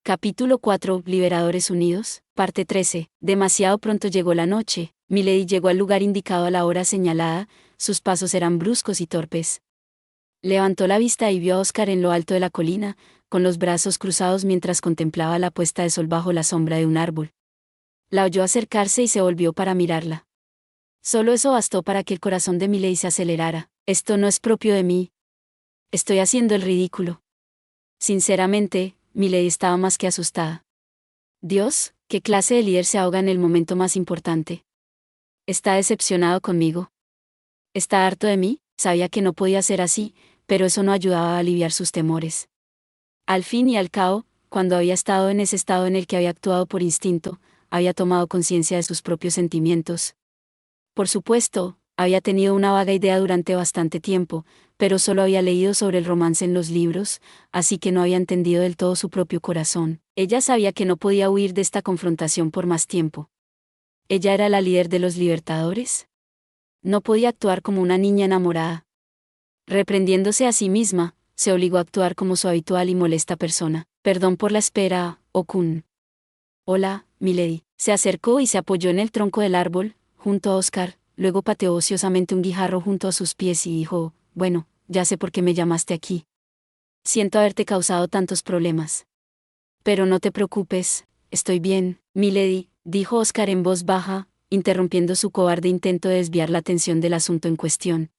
Capítulo 4. Liberadores Unidos, parte 13. Demasiado pronto llegó la noche. Milady llegó al lugar indicado a la hora señalada, sus pasos eran bruscos y torpes. Levantó la vista y vio a Oscar en lo alto de la colina, con los brazos cruzados mientras contemplaba la puesta de sol bajo la sombra de un árbol. La oyó acercarse y se volvió para mirarla. Solo eso bastó para que el corazón de Milady se acelerara. Esto no es propio de mí. Estoy haciendo el ridículo. Sinceramente, Milady estaba más que asustada. Dios, ¿qué clase de líder se ahoga en el momento más importante? ¿Está decepcionado conmigo? ¿Está harto de mí? Sabía que no podía ser así, pero eso no ayudaba a aliviar sus temores. Al fin y al cabo, cuando había estado en ese estado en el que había actuado por instinto, había tomado conciencia de sus propios sentimientos. Por supuesto, había tenido una vaga idea durante bastante tiempo, pero solo había leído sobre el romance en los libros, así que no había entendido del todo su propio corazón. Ella sabía que no podía huir de esta confrontación por más tiempo. ¿Ella era la líder de los libertadores? No podía actuar como una niña enamorada. Reprendiéndose a sí misma, se obligó a actuar como su habitual y molesta persona. Perdón por la espera, Okun. Hola, Milady. Se acercó y se apoyó en el tronco del árbol, junto a Oscar, luego pateó ociosamente un guijarro junto a sus pies y dijo, bueno, ya sé por qué me llamaste aquí. Siento haberte causado tantos problemas. Pero no te preocupes, estoy bien, Milady, dijo Oscar en voz baja, interrumpiendo su cobarde intento de desviar la atención del asunto en cuestión.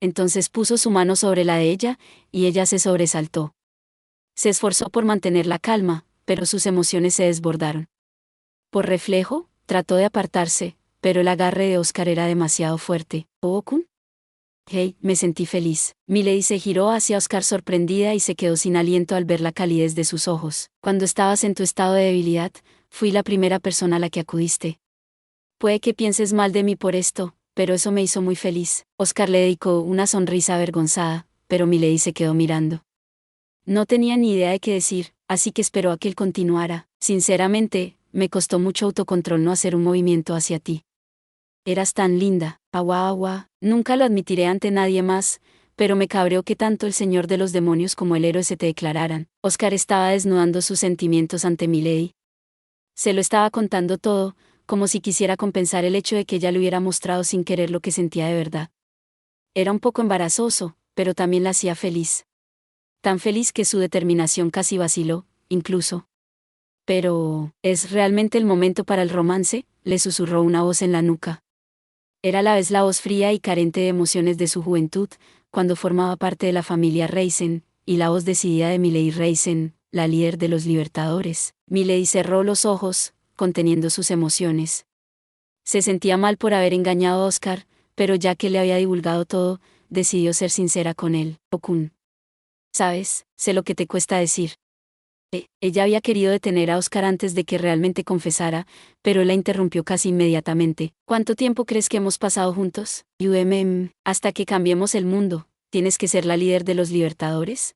Entonces puso su mano sobre la de ella, y ella se sobresaltó. Se esforzó por mantener la calma, pero sus emociones se desbordaron. Por reflejo, trató de apartarse, pero el agarre de Oscar era demasiado fuerte. ¿Okun? Hey, me sentí feliz. Milady se giró hacia Oscar sorprendida y se quedó sin aliento al ver la calidez de sus ojos. Cuando estabas en tu estado de debilidad, fui la primera persona a la que acudiste. Puede que pienses mal de mí por esto, pero eso me hizo muy feliz. Oscar le dedicó una sonrisa avergonzada, pero Milady se quedó mirando. No tenía ni idea de qué decir, así que esperó a que él continuara. Sinceramente, me costó mucho autocontrol no hacer un movimiento hacia ti. Eras tan linda, agua, nunca lo admitiré ante nadie más, pero me cabreó que tanto el señor de los demonios como el héroe se te declararan. Oscar estaba desnudando sus sentimientos ante Milady. Se lo estaba contando todo, como si quisiera compensar el hecho de que ella le hubiera mostrado sin querer lo que sentía de verdad. Era un poco embarazoso, pero también la hacía feliz. Tan feliz que su determinación casi vaciló, incluso. Pero, ¿es realmente el momento para el romance?, le susurró una voz en la nuca. Era a la vez la voz fría y carente de emociones de su juventud, cuando formaba parte de la familia Reisen, y la voz decidida de Milady Reisen, la líder de los libertadores. Milady cerró los ojos, conteniendo sus emociones. Se sentía mal por haber engañado a Oscar, pero ya que le había divulgado todo, decidió ser sincera con él. Okun. ¿Sabes? Sé lo que te cuesta decir. Ella había querido detener a Oscar antes de que realmente confesara, pero él la interrumpió casi inmediatamente. ¿Cuánto tiempo crees que hemos pasado juntos? Hasta que cambiemos el mundo, ¿tienes que ser la líder de los libertadores?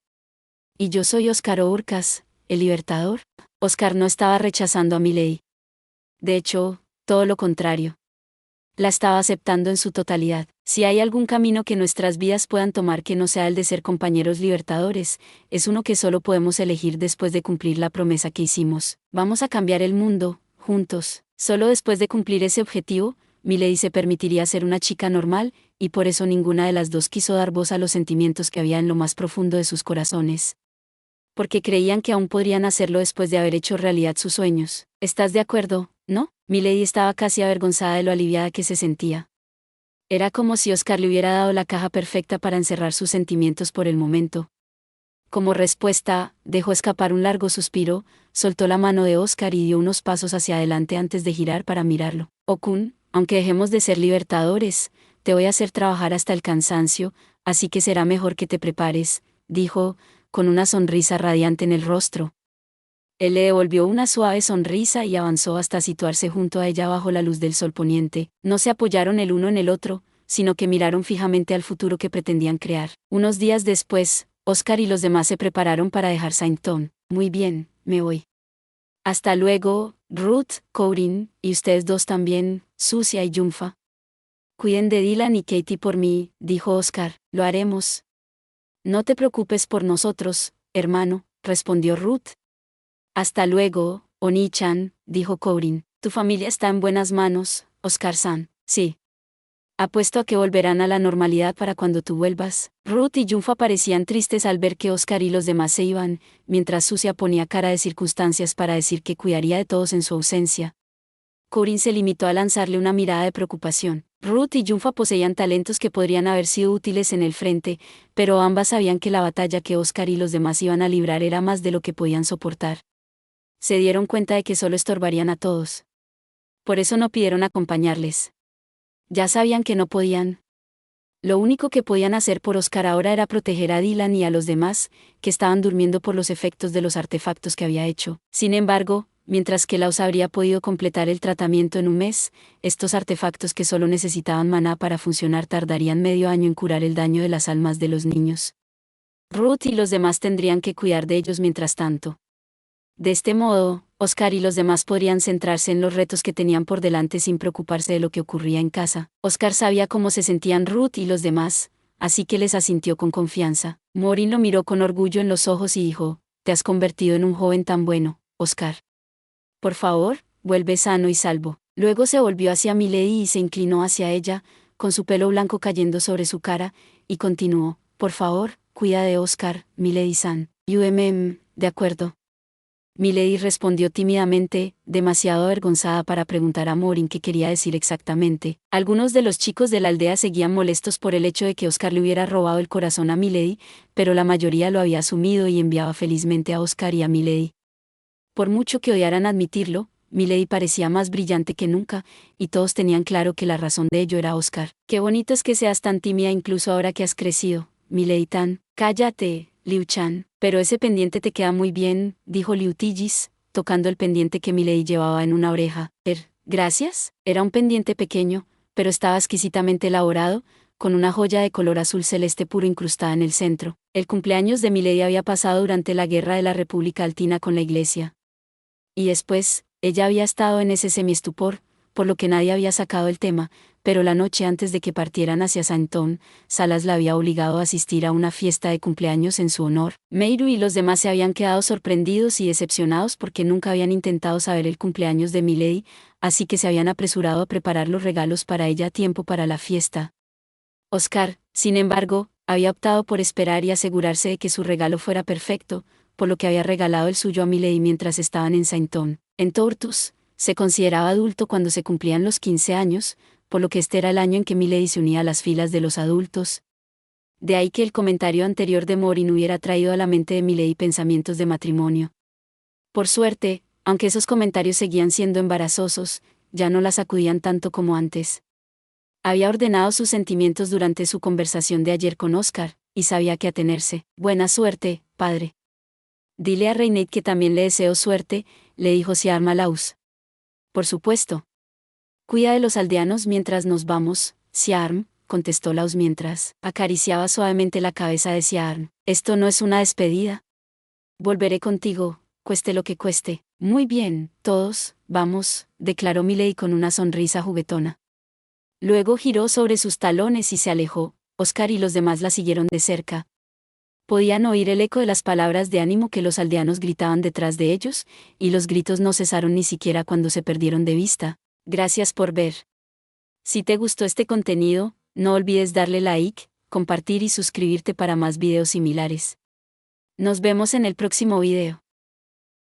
Y yo soy Oscar Urcas, el libertador. Oscar no estaba rechazando a Milady. De hecho, todo lo contrario. La estaba aceptando en su totalidad. Si hay algún camino que nuestras vidas puedan tomar que no sea el de ser compañeros libertadores, es uno que solo podemos elegir después de cumplir la promesa que hicimos. Vamos a cambiar el mundo, juntos. Solo después de cumplir ese objetivo, Milady se permitiría ser una chica normal, y por eso ninguna de las dos quiso dar voz a los sentimientos que había en lo más profundo de sus corazones. Porque creían que aún podrían hacerlo después de haber hecho realidad sus sueños. ¿Estás de acuerdo, no? Milady estaba casi avergonzada de lo aliviada que se sentía. Era como si Oscar le hubiera dado la caja perfecta para encerrar sus sentimientos por el momento. Como respuesta, dejó escapar un largo suspiro, soltó la mano de Oscar y dio unos pasos hacia adelante antes de girar para mirarlo. Okun, aunque dejemos de ser libertadores, te voy a hacer trabajar hasta el cansancio, así que será mejor que te prepares, dijo, con una sonrisa radiante en el rostro. Él le devolvió una suave sonrisa y avanzó hasta situarse junto a ella bajo la luz del sol poniente. No se apoyaron el uno en el otro, sino que miraron fijamente al futuro que pretendían crear. Unos días después, Oscar y los demás se prepararon para dejar Sainton. Muy bien, me voy. Hasta luego, Ruth, Corinne, y ustedes dos también, Susia y Yunfa. Cuiden de Dylan y Katie por mí, dijo Oscar. Lo haremos. No te preocupes por nosotros, hermano, respondió Ruth. Hasta luego, Oni-chan, dijo Kourin. Tu familia está en buenas manos, Oscar-san. Sí. Apuesto a que volverán a la normalidad para cuando tú vuelvas. Ruth y Junfa parecían tristes al ver que Oscar y los demás se iban, mientras Sucia ponía cara de circunstancias para decir que cuidaría de todos en su ausencia. Kourin se limitó a lanzarle una mirada de preocupación. Ruth y Junfa poseían talentos que podrían haber sido útiles en el frente, pero ambas sabían que la batalla que Oscar y los demás iban a librar era más de lo que podían soportar. Se dieron cuenta de que solo estorbarían a todos. Por eso no pidieron acompañarles. Ya sabían que no podían. Lo único que podían hacer por Oscar ahora era proteger a Dylan y a los demás, que estaban durmiendo por los efectos de los artefactos que había hecho. Sin embargo, mientras que Laos habría podido completar el tratamiento en un mes, estos artefactos que solo necesitaban maná para funcionar tardarían medio año en curar el daño de las almas de los niños. Ruth y los demás tendrían que cuidar de ellos mientras tanto. De este modo, Oscar y los demás podrían centrarse en los retos que tenían por delante sin preocuparse de lo que ocurría en casa. Oscar sabía cómo se sentían Ruth y los demás, así que les asintió con confianza. Morin lo miró con orgullo en los ojos y dijo: «Te has convertido en un joven tan bueno, Oscar. Por favor, vuelve sano y salvo». Luego se volvió hacia Milady y se inclinó hacia ella, con su pelo blanco cayendo sobre su cara, y continuó: «Por favor, cuida de Oscar, Milady-san». De acuerdo. Milady respondió tímidamente, demasiado avergonzada para preguntar a Morin qué quería decir exactamente. Algunos de los chicos de la aldea seguían molestos por el hecho de que Oscar le hubiera robado el corazón a Milady, pero la mayoría lo había asumido y enviaba felizmente a Oscar y a Milady. Por mucho que odiaran admitirlo, Milady parecía más brillante que nunca, y todos tenían claro que la razón de ello era Oscar. «Qué bonito es que seas tan tímida incluso ahora que has crecido, Milady-tan». «Cállate, Liu-chan, pero ese pendiente te queda muy bien», dijo Liu Tigis, tocando el pendiente que Milady llevaba en una oreja. Gracias». Era un pendiente pequeño, pero estaba exquisitamente elaborado, con una joya de color azul celeste puro incrustada en el centro. El cumpleaños de Milady había pasado durante la guerra de la República Altina con la iglesia. Y después, ella había estado en ese semiestupor, por lo que nadie había sacado el tema, pero la noche antes de que partieran hacia Saint-Ton, Salas la había obligado a asistir a una fiesta de cumpleaños en su honor. Meiru y los demás se habían quedado sorprendidos y decepcionados porque nunca habían intentado saber el cumpleaños de Milady, así que se habían apresurado a preparar los regalos para ella a tiempo para la fiesta. Oscar, sin embargo, había optado por esperar y asegurarse de que su regalo fuera perfecto, por lo que había regalado el suyo a Milady mientras estaban en Saint-Ton. En Tortus, se consideraba adulto cuando se cumplían los 15 años, por lo que este era el año en que Milady se unía a las filas de los adultos. De ahí que el comentario anterior de Morin hubiera traído a la mente de Milady pensamientos de matrimonio. Por suerte, aunque esos comentarios seguían siendo embarazosos, ya no la sacudían tanto como antes. Había ordenado sus sentimientos durante su conversación de ayer con Oscar, y sabía qué atenerse. «Buena suerte, padre. Dile a Reinette que también le deseo suerte», le dijo Siarm a Laus. «Por supuesto. Cuida de los aldeanos mientras nos vamos, Siarm», contestó Laus mientras acariciaba suavemente la cabeza de Siarm. «Esto no es una despedida. Volveré contigo, cueste lo que cueste». «Muy bien, todos, vamos», declaró Milady con una sonrisa juguetona. Luego giró sobre sus talones y se alejó. Oscar y los demás la siguieron de cerca. Podían oír el eco de las palabras de ánimo que los aldeanos gritaban detrás de ellos, y los gritos no cesaron ni siquiera cuando se perdieron de vista. Gracias por ver. Si te gustó este contenido, no olvides darle like, compartir y suscribirte para más videos similares. Nos vemos en el próximo video.